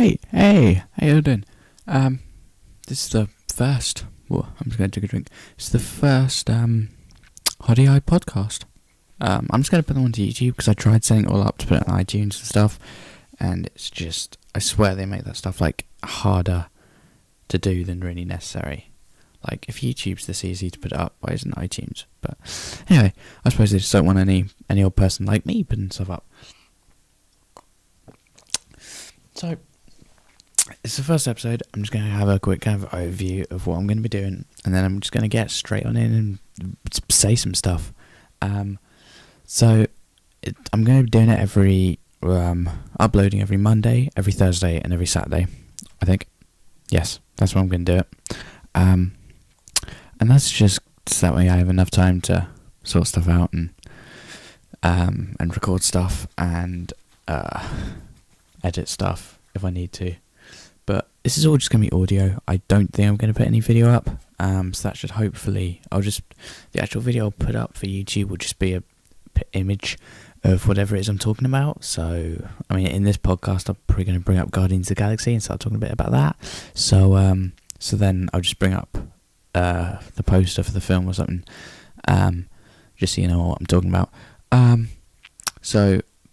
Alright, hey, how you doing? This is the first, I'm just going to take a drink. It's the first, Hodihi podcast. I'm just going to put them onto YouTube because I tried setting it all up to put it on iTunes and stuff, and it's just, I swear they make that stuff, like, harder to do than really necessary. Like, if YouTube's this easy to put it up, why isn't iTunes? But, anyway, I suppose they just don't want any old person like me putting stuff up. So, it's the first episode. I'm just going to have a quick kind of overview of what I'm going to be doing, and then I'm just going to get straight on in and say some stuff. I'm going to be doing it uploading every Monday, every Thursday, and every Saturday, I think. Yes, that's when I'm going to do it. And that's just so that way I have enough time to sort stuff out and record stuff and edit stuff if I need to. But this is all just going to be audio. I don't think I'm going to put any video up. So that should hopefully, the actual video I'll put up for YouTube will just be a image of whatever it is I'm talking about. So, I mean, in this podcast, I'm probably going to bring up Guardians of the Galaxy and start talking a bit about that. So, so then I'll just bring up the poster for the film or something, just so you know what I'm talking about.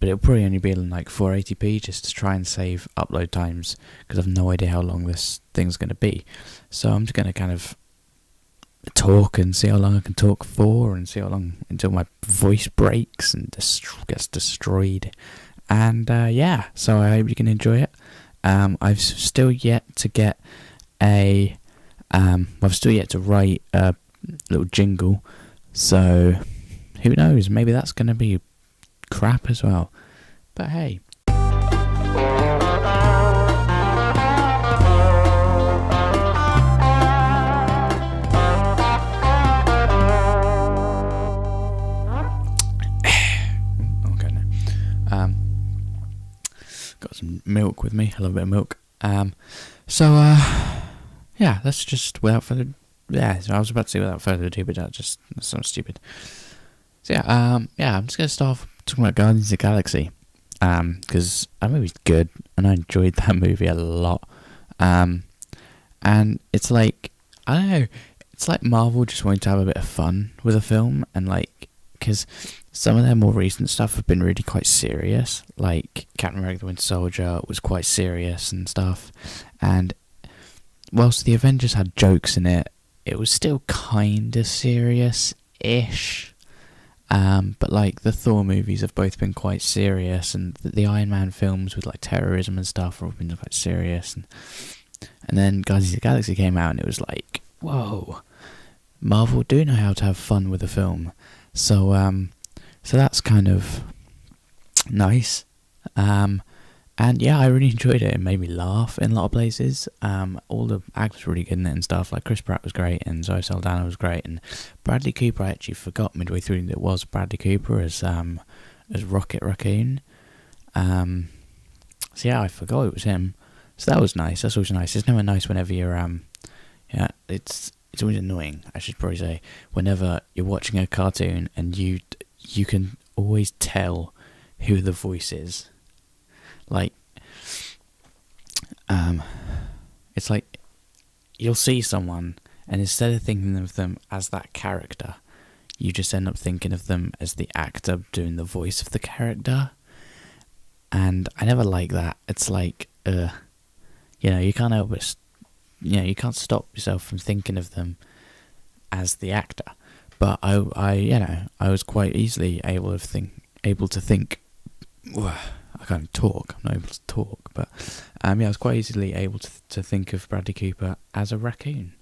But it'll probably only be in like 480p just to try and save upload times because I've no idea how long this thing's going to be. So I'm just going to kind of talk and see how long I can talk for and see how long until my voice breaks and gets destroyed. And so I hope you can enjoy it. I've still yet to write a little jingle. So who knows? Maybe that's going to be crap as well, but hey. Okay, now. Got some milk with me. I love a bit of milk. Let's just So I was about to say without further ado, but that sounds stupid. So I'm just gonna start off talking about Guardians of the Galaxy, because that movie's good and I enjoyed that movie a lot. And it's like, I don't know, it's like Marvel just wanting to have a bit of fun with a film, and like, because some of their more recent stuff have been really quite serious, like Captain America the Winter Soldier was quite serious and stuff, and whilst the Avengers had jokes in it, it was still kind of serious-ish. But like the Thor movies have both been quite serious, and the Iron Man films with like terrorism and stuff have been quite serious, and then Guardians of the Galaxy came out and it was like, whoa, Marvel do know how to have fun with a film. So that's kind of nice. And yeah, I really enjoyed it. It made me laugh in a lot of places. All the actors were really good in it and stuff. Like Chris Pratt was great, and Zoe Saldana was great, and Bradley Cooper. I actually forgot midway through that it was Bradley Cooper as Rocket Raccoon. So yeah, I forgot it was him. So that was nice. That's always nice. It's never nice whenever you're it's always annoying, I should probably say, whenever you're watching a cartoon and you can always tell who the voice is. Like, it's like you'll see someone, and instead of thinking of them as that character, you just end up thinking of them as the actor doing the voice of the character. And I never like that. It's like, you can't help it. You can't stop yourself from thinking of them as the actor. But I was quite easily able to think. I can't talk. I'm not able to talk, but I was quite easily able to think of Bradley Cooper as a raccoon.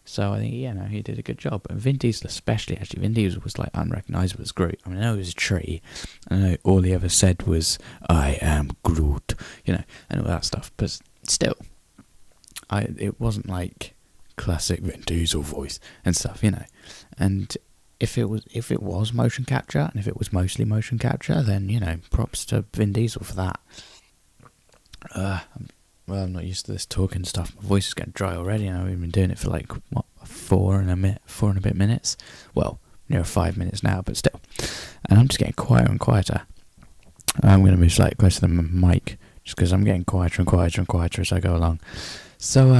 So I think he did a good job. And Vin Diesel especially, actually, Vin Diesel was like unrecognisable as Groot. I mean, I know he was a tree, and I know all he ever said was "I am Groot," and all that stuff. But still, it wasn't like classic Vin Diesel voice and stuff, And if it was motion capture, and if it was mostly motion capture, then, props to Vin Diesel for that. I'm not used to this talking stuff. My voice is getting dry already, and I've been doing it for like, 4 and a bit minutes. Well, near 5 minutes now, but still. And I'm just getting quieter and quieter. I'm going to move slightly closer to the mic just because I'm getting quieter and quieter and quieter as I go along. So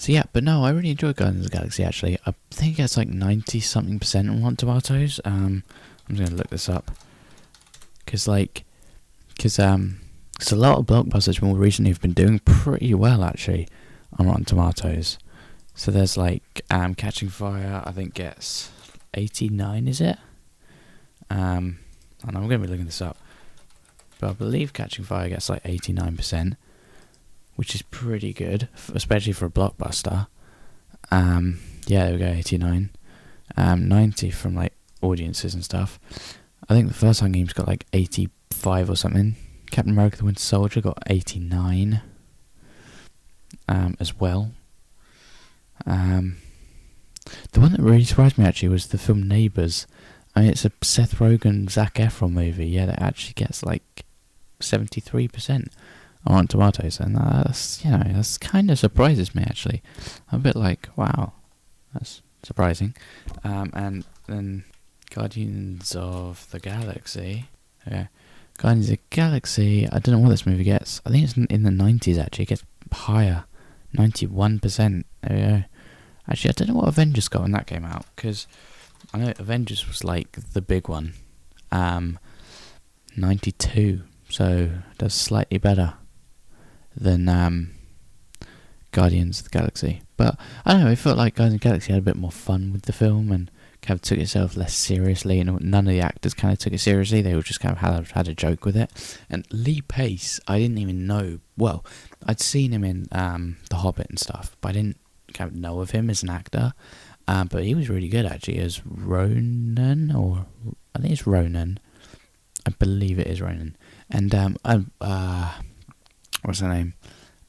yeah, but no, I really enjoyed Guardians of the Galaxy. Actually, I think it gets like 90-something% on Rotten Tomatoes. I'm just gonna look this up because a lot of blockbusters more recently have been doing pretty well actually on Rotten Tomatoes. So there's like Catching Fire, I think gets 89, is it? And I'm going to be looking this up, but I believe Catching Fire gets like 89%, which is pretty good, especially for a blockbuster. Yeah, there we go, 89. 90 from like audiences and stuff. I think the first Hunger Games got like 85 or something. Captain America: The Winter Soldier got 89 as well. The one that really surprised me actually was the film Neighbours. I mean, it's a Seth Rogen, Zac Efron movie. Yeah, that actually gets like 73% on Rotten Tomatoes, and that's kind of surprises me actually. I'm a bit like, wow, that's surprising. And then Guardians of the Galaxy. Yeah, Guardians of the Galaxy. I don't know what this movie gets. I think it's in the 90s actually. It gets higher, 91%. There we go. Actually, I don't know what Avengers got when that came out, because I know Avengers was like the big one. 92, so that's slightly better than Guardians of the Galaxy. But I don't know, it felt like Guardians of the Galaxy had a bit more fun with the film and kind of took itself less seriously, and none of the actors kind of took it seriously. They all just kind of had a joke with it. And Lee Pace, I didn't even know. Well, I'd seen him in The Hobbit and stuff, but I didn't kind of know of him as an actor. But he was really good actually as Ronan, or I think it's Ronan. I believe it is Ronan. And what's her name?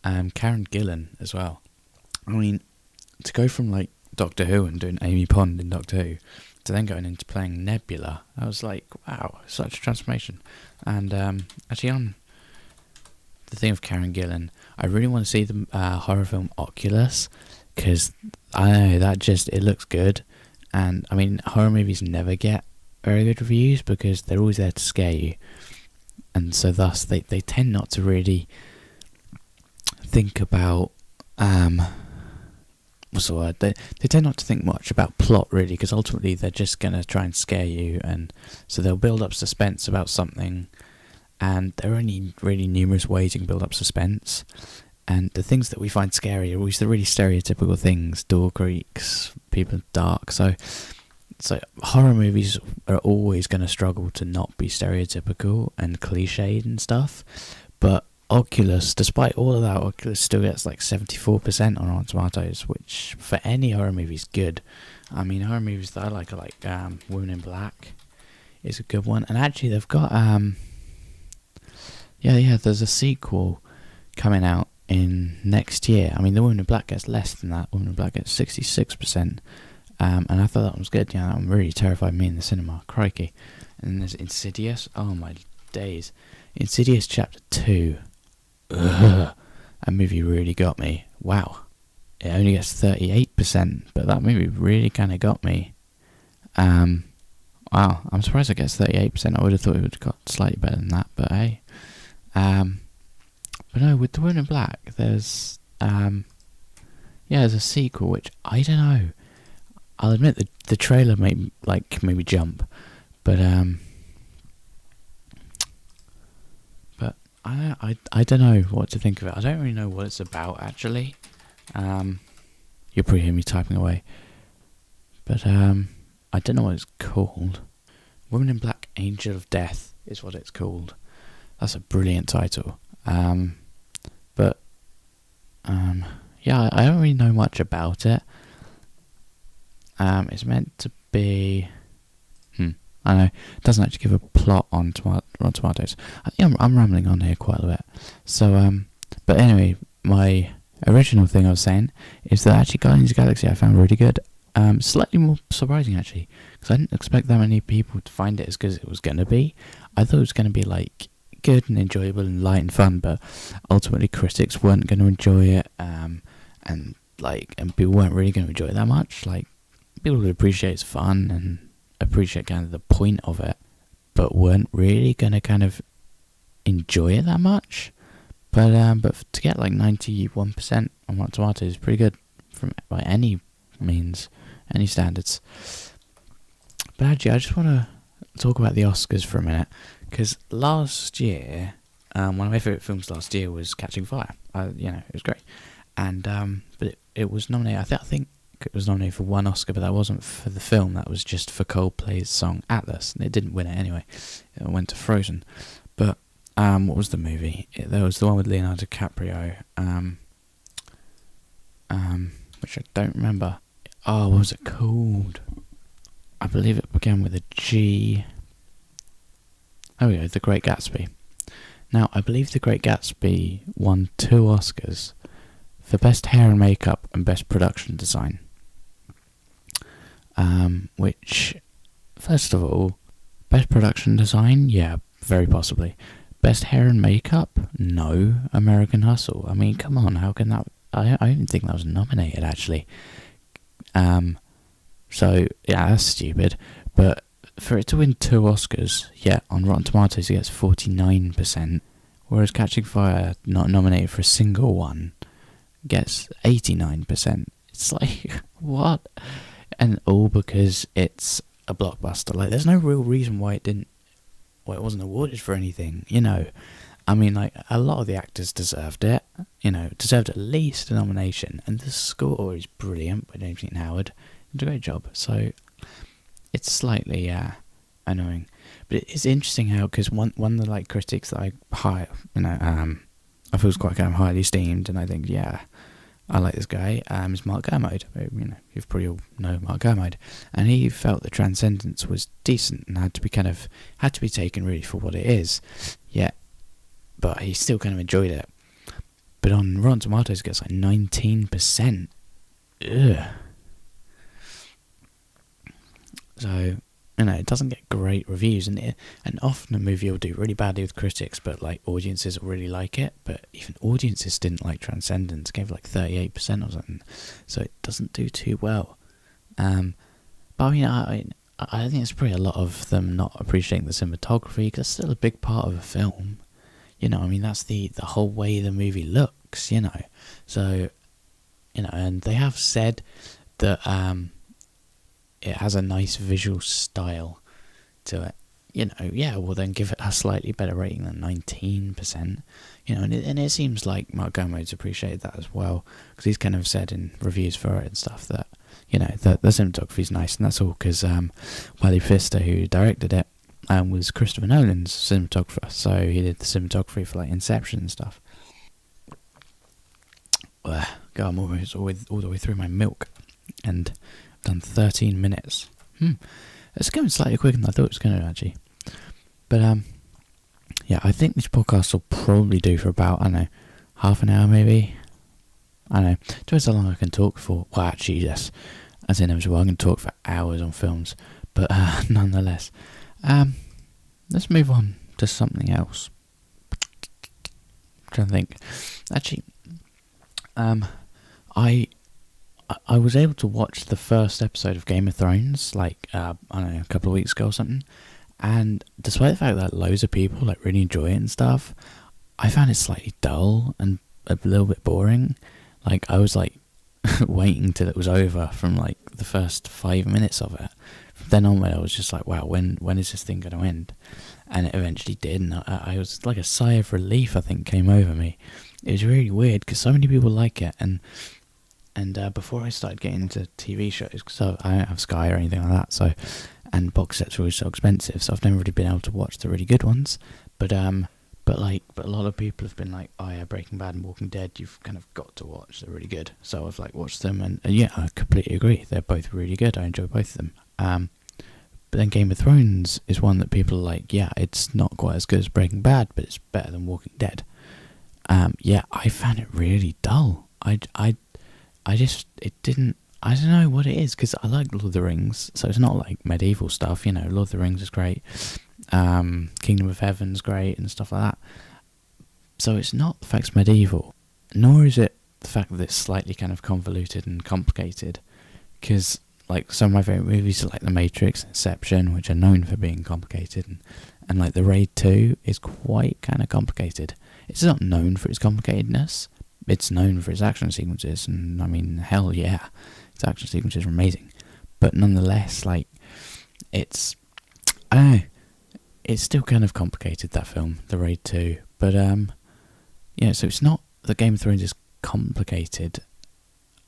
Karen Gillan as well. I mean, to go from like Doctor Who and doing Amy Pond in Doctor Who to then going into playing Nebula, I was like, wow, such a transformation. And actually, on the thing of Karen Gillan, I really want to see the horror film Oculus, because I know that it looks good. And I mean, horror movies never get very good reviews because they're always there to scare you, and so thus they tend not to really think about what's the word? They tend not to think much about plot really, because ultimately they're just gonna try and scare you, and so they'll build up suspense about something, and there are only really numerous ways you can build up suspense. And the things that we find scary are always the really stereotypical things: door creaks, people in the dark. So horror movies are always going to struggle to not be stereotypical and cliched and stuff. But Oculus, despite all of that, Oculus still gets like 74% on Rotten Tomatoes, which for any horror movie is good. I mean, horror movies that I like are like Women in Black is a good one. And actually they've got there's a sequel coming out in next year. I mean, the Woman in Black gets less than that. Woman in Black gets 66%, and I thought that was good. Yeah, that one really terrified me in the cinema. Crikey! And then there's Insidious. Oh my days! Insidious Chapter 2. Ugh. That movie really got me. Wow! It only gets 38%, but that movie really kind of got me. Wow! I'm surprised it gets 38%. I would have thought it would have got slightly better than that, but hey. But no, with The Woman in Black, there's there's a sequel, which I don't know. I'll admit the trailer made me jump, but I don't know what to think of it. I don't really know what it's about actually. You'll probably hear me typing away, but I don't know what it's called. Woman in Black: Angel of Death is what it's called. That's a brilliant title. I don't really know much about it. It's meant to be... I know, it doesn't actually give a plot on Rotten Tomatoes. I think I'm rambling on here quite a bit. So, but anyway, my original thing I was saying is that actually Guardians of the Galaxy I found really good. Slightly more surprising actually, because I didn't expect that many people to find it as good as it was going to be. I thought it was going to be like good and enjoyable and light and fun, but ultimately critics weren't going to enjoy it, and people weren't really going to enjoy it that much. Like, people would appreciate it's fun and appreciate kind of the point of it, but weren't really going to kind of enjoy it that much. But to get like 91% on Rotten Tomatoes is pretty good from by any means, any standards. But actually, I just want to talk about the Oscars for a minute, because last year, one of my favourite films last year was Catching Fire. It was great, and but it was nominated. I think it was nominated for one Oscar, but that wasn't for the film. That was just for Coldplay's song Atlas, and it didn't win it anyway. It went to Frozen. But what was the movie? There was the one with Leonardo DiCaprio, which I don't remember. Oh, what was it called? I believe it began with a G. Oh yeah, The Great Gatsby. Now, I believe The Great Gatsby won 2 Oscars for Best Hair and Makeup and Best Production Design. Which, first of all, Best Production Design, yeah, very possibly. Best Hair and Makeup, no. American Hustle. I mean, come on, how can that... I didn't think that was nominated, actually. So, yeah, that's stupid. But for it to win 2 Oscars, yeah, on Rotten Tomatoes it gets 49%, whereas Catching Fire, not nominated for a single one, gets 89%. It's like, what? And all because it's a blockbuster. Like, there's no real reason why it wasn't awarded for anything, I mean, like, a lot of the actors deserved it, deserved at least a nomination, and the score is brilliant by James Newton Howard. He did a great job, so it's slightly annoying. But it's interesting how, because one of the, like, critics that I I feel is quite kind of highly esteemed, and I think, yeah, I like this guy, is Mark Kermode. You probably all know Mark Kermode, and he felt that Transcendence was decent and had to be taken really for what it is. Yeah, but he still kind of enjoyed it. But on Rotten Tomatoes, it gets like 19%. Ugh. So, it doesn't get great reviews, and often a movie will do really badly with critics, but like audiences will really like it. But even audiences didn't like Transcendence, gave like 38% or something, so it doesn't do too well. But I mean, I think it's probably a lot of them not appreciating the cinematography, because it's still a big part of a film. I mean, that's the whole way the movie looks, So, and they have said that it has a nice visual style to it. Yeah, well then give it a slightly better rating than 19%. And it seems like Mark Kermode's appreciated that as well, because he's kind of said in reviews for it and stuff that, the cinematography's nice, and that's all because Wiley Pfister, who directed it, was Christopher Nolan's cinematographer, so he did the cinematography for like Inception and stuff. God, I'm almost all the way through my milk, and I've done 13 minutes. It's going slightly quicker than I thought it was going to, actually. But yeah, I think this podcast will probably do for about, I don't know, half an hour maybe. I don't know. Depends how long I can talk for. Well, actually, yes. As inevitable, I can talk for hours on films, but nonetheless. Let's move on to something else. I'm trying to think. Actually, I was able to watch the first episode of Game of Thrones, like, I don't know, a couple of weeks ago or something, and despite the fact that loads of people, like, really enjoy it and stuff, I found it slightly dull and a little bit boring. Like, I was, like, waiting till it was over from, like, the first 5 minutes of it. From then onward, I was just like, wow, when is this thing going to end? And it eventually did, and I was, like, a sigh of relief, I think, came over me. It was really weird, because so many people like it, and before I started getting into TV shows, because I don't have Sky or anything like that, so, and box sets are always so expensive, so I've never really been able to watch the really good ones. But a lot of people have been like, oh yeah, Breaking Bad and Walking Dead, you've kind of got to watch, they're really good. So I've like watched them, and yeah, I completely agree, they're both really good. I enjoy both of them. But then Game of Thrones is one that people are like, yeah, it's not quite as good as Breaking Bad, but it's better than Walking Dead. Yeah, I found it really dull. I don't know what it is, because I like Lord of the Rings, so it's not like medieval stuff, Lord of the Rings is great, Kingdom of Heaven's great, and stuff like that. So it's not the fact it's medieval, nor is it the fact that it's slightly kind of convoluted and complicated, because like some of my favourite movies are like The Matrix and Inception, which are known for being complicated, and like The Raid 2 is quite kind of complicated. it's not known for its complicatedness. It's known for its action sequences, and I mean, hell yeah, its action sequences are amazing. But nonetheless, like, it's, I don't know, it's still kind of complicated, that film, The Raid 2. But yeah, so it's not that Game of Thrones is complicated.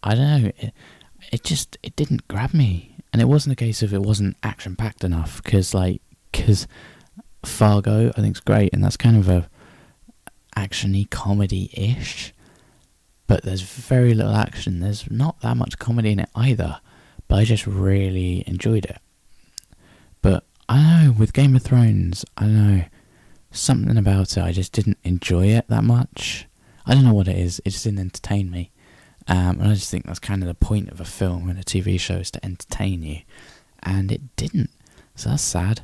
I don't know, it didn't grab me, and it wasn't a case of it wasn't action packed enough, because Fargo I think's great, and that's kind of a actiony comedy ish, but there's very little action. There's not that much comedy in it either, but I just really enjoyed it. But I don't know, with Game of Thrones, I don't know, something about it, I just didn't enjoy it that much. I don't know what it is, it just didn't entertain me. And I just think that's kind of the point of a film and a TV show, is to entertain you. And it didn't. So that's sad.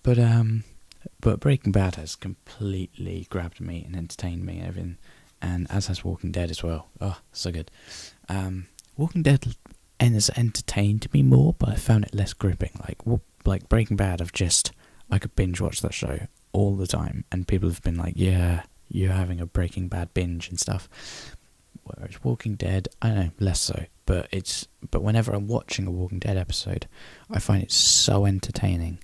But Breaking Bad has completely grabbed me and entertained me and everything. And as has Walking Dead as well. Oh, so good. Walking Dead has entertained me more, but I found it less gripping. Like Breaking Bad, I could binge watch that show all the time. And people have been like, yeah, you're having a Breaking Bad binge and stuff. Whereas Walking Dead, I don't know, less so. But whenever I'm watching a Walking Dead episode, I find it so entertaining.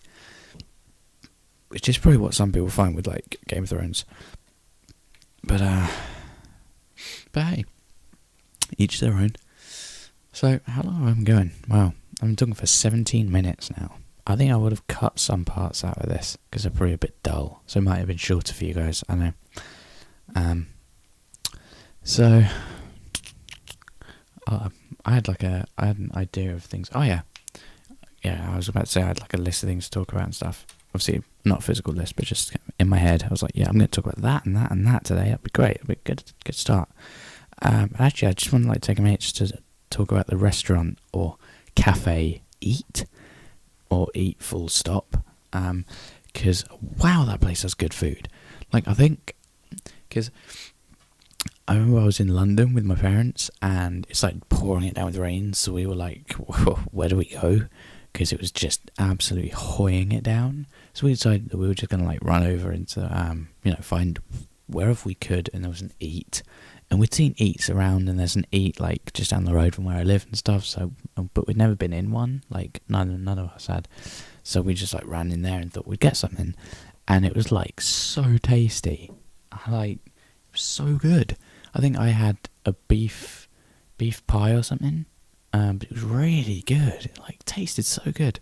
Which is probably what some people find with, like, Game of Thrones. But hey, each their own. So, how long have I been going? Wow, I've been talking for 17 minutes now. I think I would have cut some parts out of this, because they're probably a bit dull. So it might have been shorter for you guys, I know. So, I had an idea of things. Oh yeah, I was about to say I had like a list of things to talk about and stuff. Obviously, not a physical list, but just in my head. I was like, yeah, I'm going to talk about that and that and that today. That'd be great. It'd be a good start. Actually, I just want to take a minute just to talk about the restaurant or cafe Eat, or Eat full stop. Because wow, that place has good food. Like, I think, because I remember I was in London with my parents, and it's like pouring it down with rain, so we were like, where do we go? Because it was just absolutely hoying it down. So we decided that we were just going to like run over into, find wherever we could, and there was an Eat. And we'd seen Eats around, and there's an Eat like just down the road from where I live and stuff, so, but we'd never been in one, like none of us had. So we just like ran in there and thought we'd get something. And it was like so tasty. Like, it was so good. I think I had a beef pie or something, but it was really good. It like tasted so good.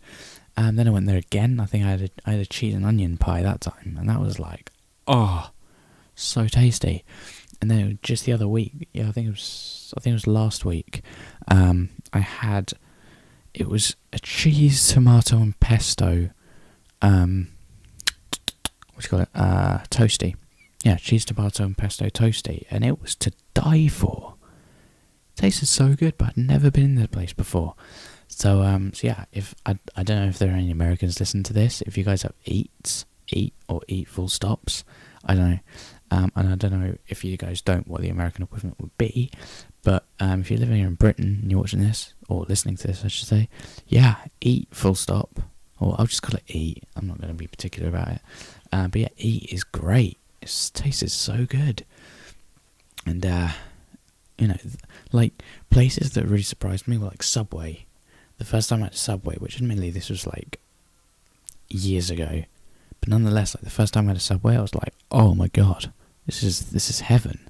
And then I went there again. I think I had a cheese and onion pie that time, and that was like, oh, so tasty. And then just the other week, yeah, I think it was last week. It was a cheese, tomato, and pesto. Toasty. Yeah, cheese, tomato, and pesto toasty, and it was to die for. It tasted so good, but I'd never been in the place before. So yeah, if I don't know if there are any Americans listening to this. If you guys have Eat or Eat full stops, I don't know. And I don't know if you guys don't what the American equivalent would be. But if you're living here in Britain and you're watching this, or listening to this, I should say, yeah, Eat full stop, or I'll just call it Eat. I'm not going to be particular about it. But yeah, Eat is great. It tastes so good. And, like, places that really surprised me were like Subway. The first time I had Subway, which admittedly this was like years ago, but nonetheless, like the first time I had a Subway, I was like, oh my god, this is heaven.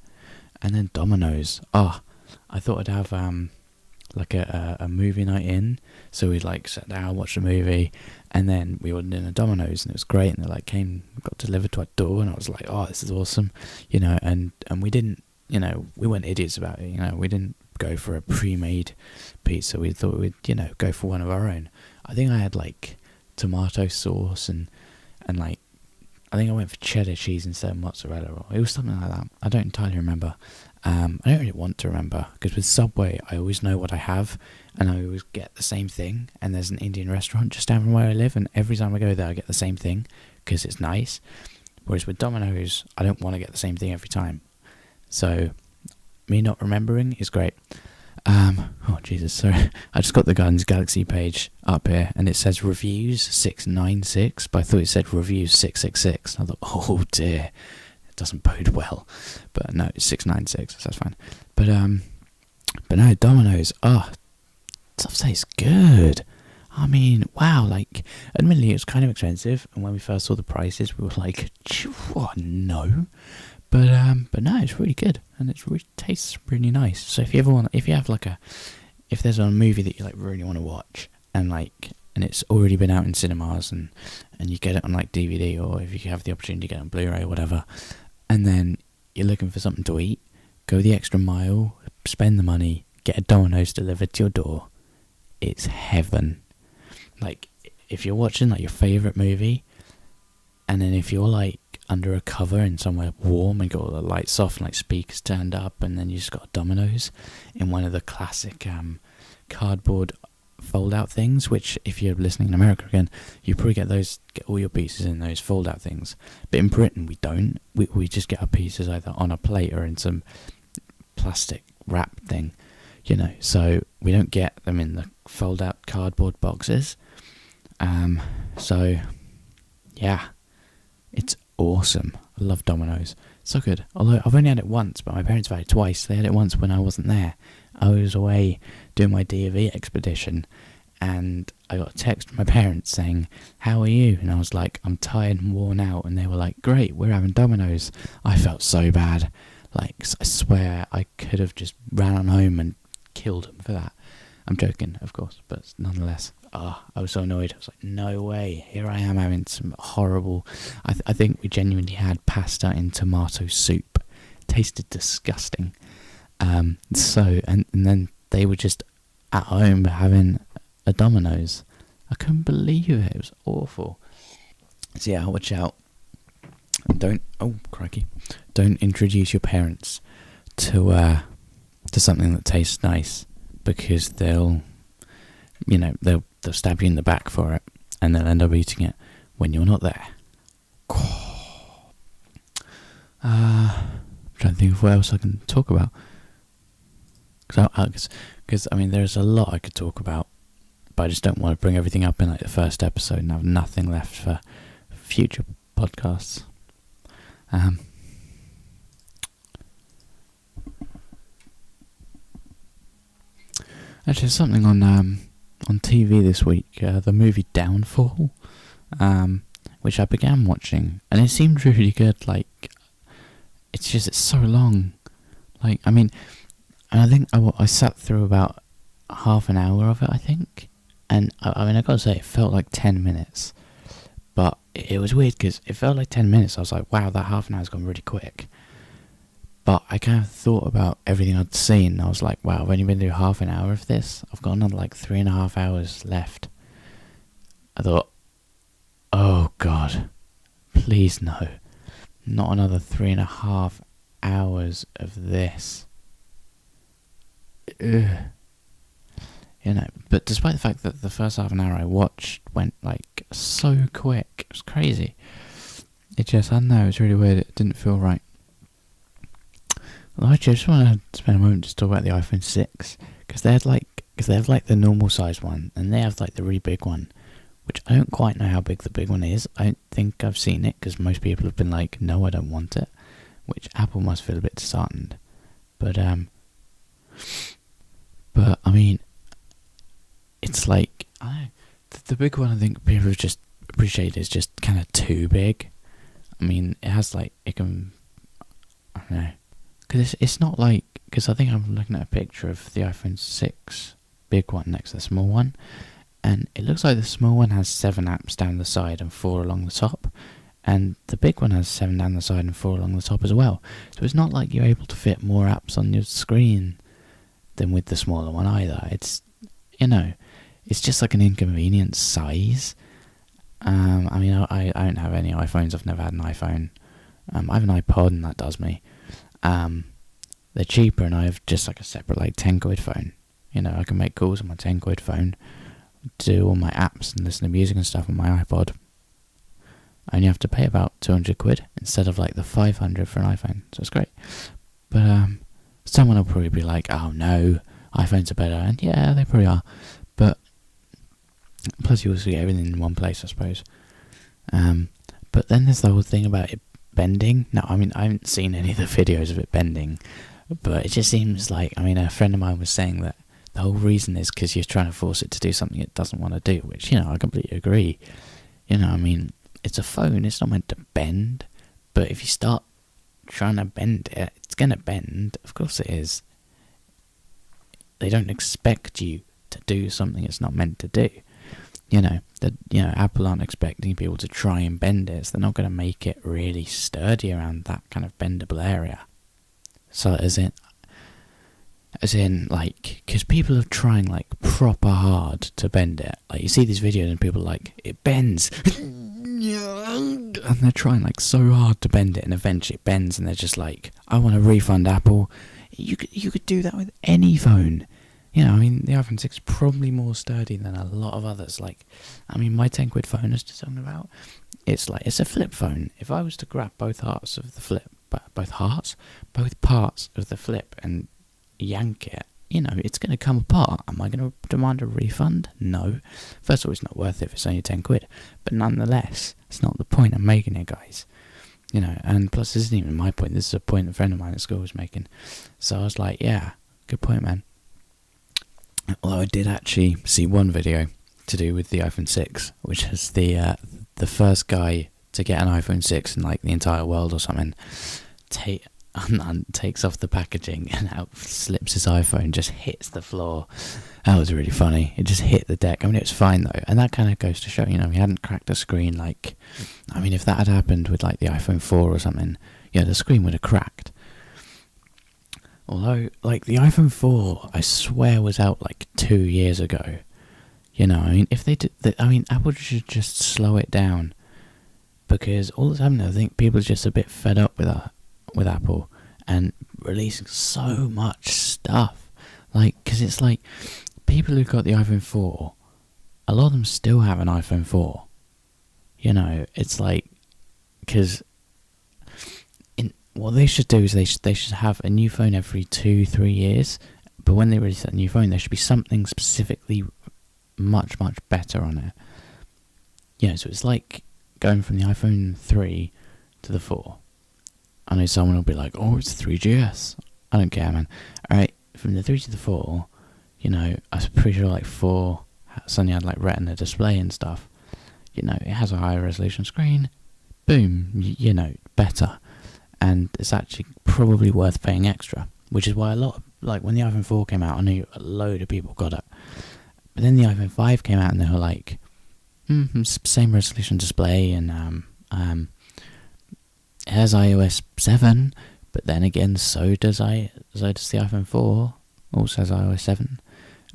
And then Domino's. I thought I'd have like a movie night in, so we'd like sat down, watch a movie, and then we ordered in a Domino's, and it was great. And they like got delivered to our door, and I was like, oh, this is awesome, And we didn't, we weren't idiots about it, we didn't go for a pre-made pizza. We thought we'd, go for one of our own. I think I had like tomato sauce and like, I think I went for cheddar cheese instead of mozzarella, or it was something like that. I don't entirely remember. I don't really want to remember, because with Subway, I always know what I have, and I always get the same thing. And there's an Indian restaurant just down from where I live, and every time I go there, I get the same thing, because it's nice. Whereas with Domino's, I don't want to get the same thing every time. So, me not remembering is great. Oh Jesus, sorry. I just got the Guardians of the Galaxy page up here, and it says reviews 696, but I thought it said reviews 666. I thought, oh dear, it doesn't bode well. But no, it's 696, so that's fine. But no, Domino's, stuff tastes good. I mean, wow, like, admittedly it was kind of expensive, and when we first saw the prices, we were like, what, no? But no, it's really good, and it really tastes really nice. So if there's a movie that you like really want to watch, and it's already been out in cinemas, and you get it on like DVD, or if you have the opportunity to get it on Blu-ray or whatever, and then you're looking for something to eat, go the extra mile, spend the money, get a Domino's delivered to your door. It's heaven. Like, if you're watching like your favourite movie, and then if you're like under a cover in somewhere warm and got all the lights off and like speakers turned up, and then you just got a Domino's in one of the classic cardboard fold-out things, which if you're listening in America again, you probably get all your pieces in those fold-out things. But in Britain we don't. We just get our pieces either on a plate or in some plastic wrap thing, so we don't get them in the fold-out cardboard boxes. So yeah, it's awesome. I love Domino's. So good. Although I've only had it once, but my parents have had it twice. They had it once when I wasn't there. I was away doing my D.V. expedition, and I got a text from my parents saying, "How are you?" And I was like, "I'm tired and worn out." And they were like, "Great, we're having Domino's." I felt so bad. Like, I swear I could have just ran on home and killed them for that. I'm joking, of course, but nonetheless. I was so annoyed. I was like, no way. Here I am having some horrible... I think we genuinely had pasta in tomato soup. It tasted disgusting. And then they were just at home having a Domino's. I couldn't believe it. It was awful. So yeah, watch out. Don't introduce your parents to something that tastes nice, because they'll stab you in the back for it, and they'll end up eating it when you're not there. I'm trying to think of what else I can talk about. Because I mean, there's a lot I could talk about, but I just don't want to bring everything up in like the first episode and have nothing left for future podcasts. Actually, there's something on TV this week, the movie Downfall, which I began watching, and it seemed really good. Like, it's so long. Like, I mean, and I think I sat through about half an hour of it, I think, and I mean, I gotta say, it felt like 10 minutes, but it was weird because it felt like 10 minutes. I was like, wow, that half an hour's gone really quick. But I kind of thought about everything I'd seen. I was like, wow, I've only been through half an hour of this. I've got another like 3.5 hours left. I thought, oh God, please no. Not another 3.5 hours of this. Ugh. But despite the fact that the first half an hour I watched went like so quick, it was crazy. It just, I don't know, it was really weird. It didn't feel right. Well, actually, I just want to spend a moment just to talk about the iPhone 6, because they have like the normal size one, and they have like the really big one, which I don't quite know how big the big one is. I don't think I've seen it, because most people have been like, no, I don't want it, which Apple must feel a bit disheartened. But I mean, it's like, I don't know, the big one I think people have just appreciated is just kind of too big. I mean, it has like, it can, I don't know. Because it's not like... Because I think I'm looking at a picture of the iPhone 6 big one next to the small one, and it looks like the small one has 7 apps down the side and 4 along the top, and the big one has 7 down the side and 4 along the top as well. So it's not like you're able to fit more apps on your screen than with the smaller one either. It's, it's just like an inconvenient size. I mean, I don't have any iPhones. I've never had an iPhone. I have an iPod, and that does me. They're cheaper, and I have just like a separate like 10 quid phone. I can make calls on my 10 quid phone, do all my apps and listen to music and stuff on my iPod. I only have to pay about 200 quid instead of like the 500 for an iPhone, so it's great. But someone will probably be like, oh no, iPhones are better, and yeah, they probably are. But plus you also get everything in one place, I suppose. But then there's the whole thing about it bending. No, I mean, I haven't seen any of the videos of it bending, but it just seems like, I mean, a friend of mine was saying that the whole reason is because you're trying to force it to do something it doesn't want to do, which, you know, I completely agree. You know, I mean, it's a phone, it's not meant to bend, but if you start trying to bend it, it's going to bend. Of course it is. They don't expect you to do something it's not meant to do. Apple aren't expecting people to try and bend it, so they're not going to make it really sturdy around that kind of bendable area. So as in, like, because people are trying, like, proper hard to bend it. Like, you see these videos and people are like, it bends. And they're trying, like, so hard to bend it, and eventually it bends, and they're just like, I want a refund, Apple. You could do that with any phone. You know, I mean, the iPhone 6 is probably more sturdy than a lot of others. Like, I mean, my 10 quid phone I was just talking about, it's a flip phone. If I was to grab both parts of the flip, both parts of the flip and yank it, you know, it's going to come apart. Am I going to demand a refund? No. First of all, it's not worth it if it's only 10 quid. But nonetheless, it's not the point I'm making it, guys. You know, and plus, this isn't even my point. This is a point a friend of mine at school was making. So I was like, yeah, good point, man. Although I did actually see one video to do with the iPhone 6, which is the first guy to get an iPhone 6 in, like, the entire world or something, takes off the packaging and out slips his iPhone, just hits the floor. That was really funny. It just hit the deck. I mean, it was fine though, and that kind of goes to show, you know, he hadn't cracked a screen. Like, I mean, if that had happened with, like, the iPhone 4 or something, yeah, the screen would have cracked. Although, like, the iPhone 4, I swear, was out, like, 2 years ago. You know, I mean, if they did, Apple should just slow it down. Because all the time, I think people are just a bit fed up with Apple and releasing so much stuff. Like, because it's like, people who got the iPhone 4, a lot of them still have an iPhone 4. You know, it's like, because what they should do is they should have a new phone every 2-3 years, but when they release that new phone, there should be something specifically much, much better on it. Yeah, so it's like going from the iPhone 3 to the 4. I know someone will be like, oh, it's 3GS. I don't care, man. Alright, from the 3 to the 4, you know, I'm pretty sure, like, 4 suddenly had, like, retina display and stuff. You know, it has a higher resolution screen. Boom, you know, better. And it's actually probably worth paying extra, which is why a lot of, like, when the iPhone 4 came out, I knew a load of people got it. But then the iPhone 5 came out and they were like, same resolution display, and it has iOS 7, but then again, so does the iPhone 4, also has iOS 7.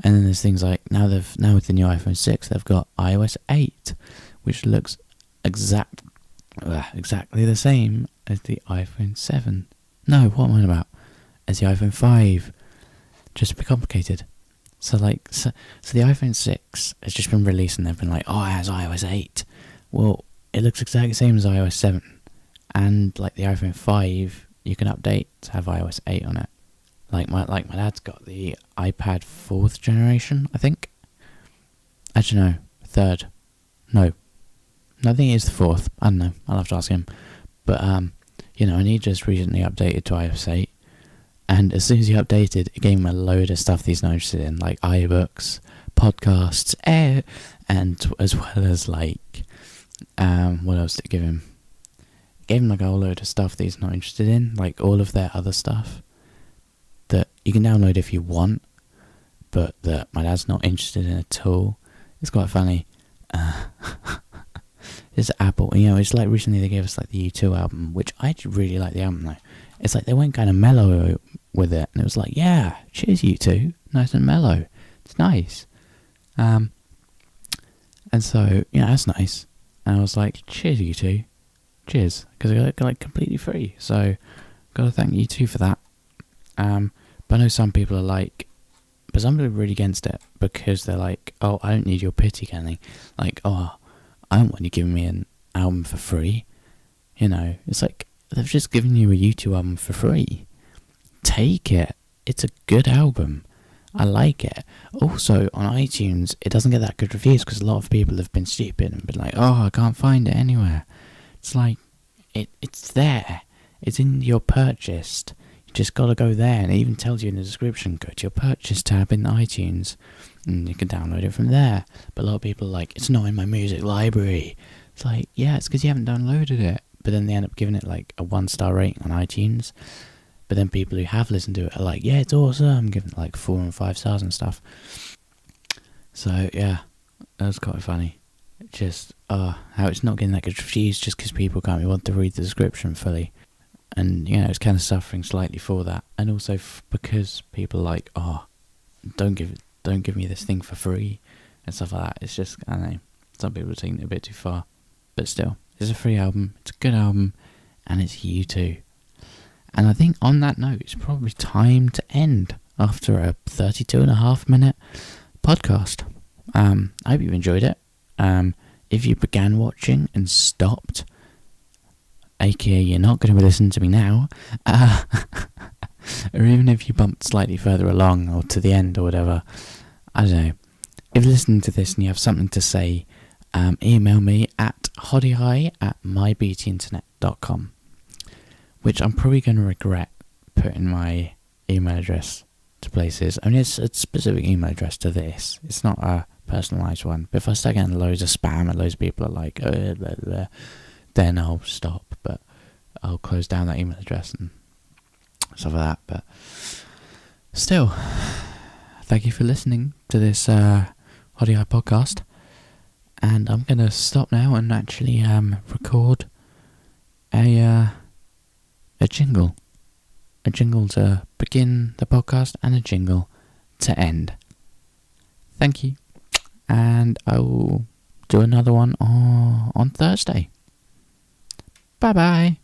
And then there's things like, now with the new iPhone 6, they've got iOS 8, which looks exactly the same as the iPhone 7. No, what am I on about? As the iPhone 5. Just a bit complicated. So the iPhone 6 has just been released and they've been like, oh, it has iOS 8. Well, it looks exactly the same as iOS 7. And, like, the iPhone 5, you can update to have iOS 8 on it. Like my dad's got the iPad 4th generation, I think. Actually, no, 3rd. No, I think it is the 4th. I don't know. I'll have to ask him. But, you know, and he just recently updated to iOS 8. And as soon as he updated, it gave him a load of stuff that he's not interested in, like iBooks, podcasts, and as well as, like, what else did it give him? It gave him, like, a whole load of stuff that he's not interested in, like all of their other stuff that you can download if you want, but that my dad's not interested in at all. It's quite funny. It's Apple, you know, it's like recently they gave us, like, the U2 album, which I actually really like the album though. It's like they went kind of mellow with it, and it was like, yeah, cheers U2, nice and mellow, it's nice. And so, yeah, that's nice. And I was like, cheers U2, cheers, because I got it, like, completely free, so gotta thank U2 for that. But I know some people are like, but some people are really against it, because they're like, oh, I don't need your pity kind of thing. Like, oh, I don't want you giving me an album for free. You know, it's like, they've just given you a U2 album for free. Take it. It's a good album. I like it. Also, on iTunes, it doesn't get that good reviews because a lot of people have been stupid and been like, oh, I can't find it anywhere. It's like, it's there. It's in your purchased. You just gotta go there, and it even tells you in the description, go to your purchase tab in iTunes, and you can download it from there. But a lot of people are like, it's not in my music library. It's like, yeah, it's because you haven't downloaded it. But then they end up giving it like a 1-star rating on iTunes. But then people who have listened to it are like, yeah, it's awesome, giving it like 4 and 5 stars and stuff. So yeah, that was quite funny. Just how it's not getting that good reviews just because people can't be bothered to read the description fully. And it's kind of suffering slightly for that. And also because people are like, don't give me this thing for free and stuff like that. It's just, I don't know, some people are taking it a bit too far. But still, it's a free album, it's a good album, and it's U2. And I think on that note, it's probably time to end after a 32.5-minute podcast. I hope you enjoyed it. If you began watching and stopped, aka you're not going to be listening to me now, or even if you bumped slightly further along or to the end or whatever, I don't know. If you're listening to this and you have something to say, email me at hodihi@mybeautyinternet.com, which I'm probably going to regret putting my email address to places. I mean, it's a specific email address to this. It's not a personalised one. But if I start getting loads of spam and loads of people are like, blah, blah, blah, then I'll stop. But I'll close down that email address and stuff like that. But still, thank you for listening to this Hodihi podcast. And I'm going to stop now and actually record a jingle. A jingle to begin the podcast and a jingle to end. Thank you. And I will do another one on Thursday. Bye bye.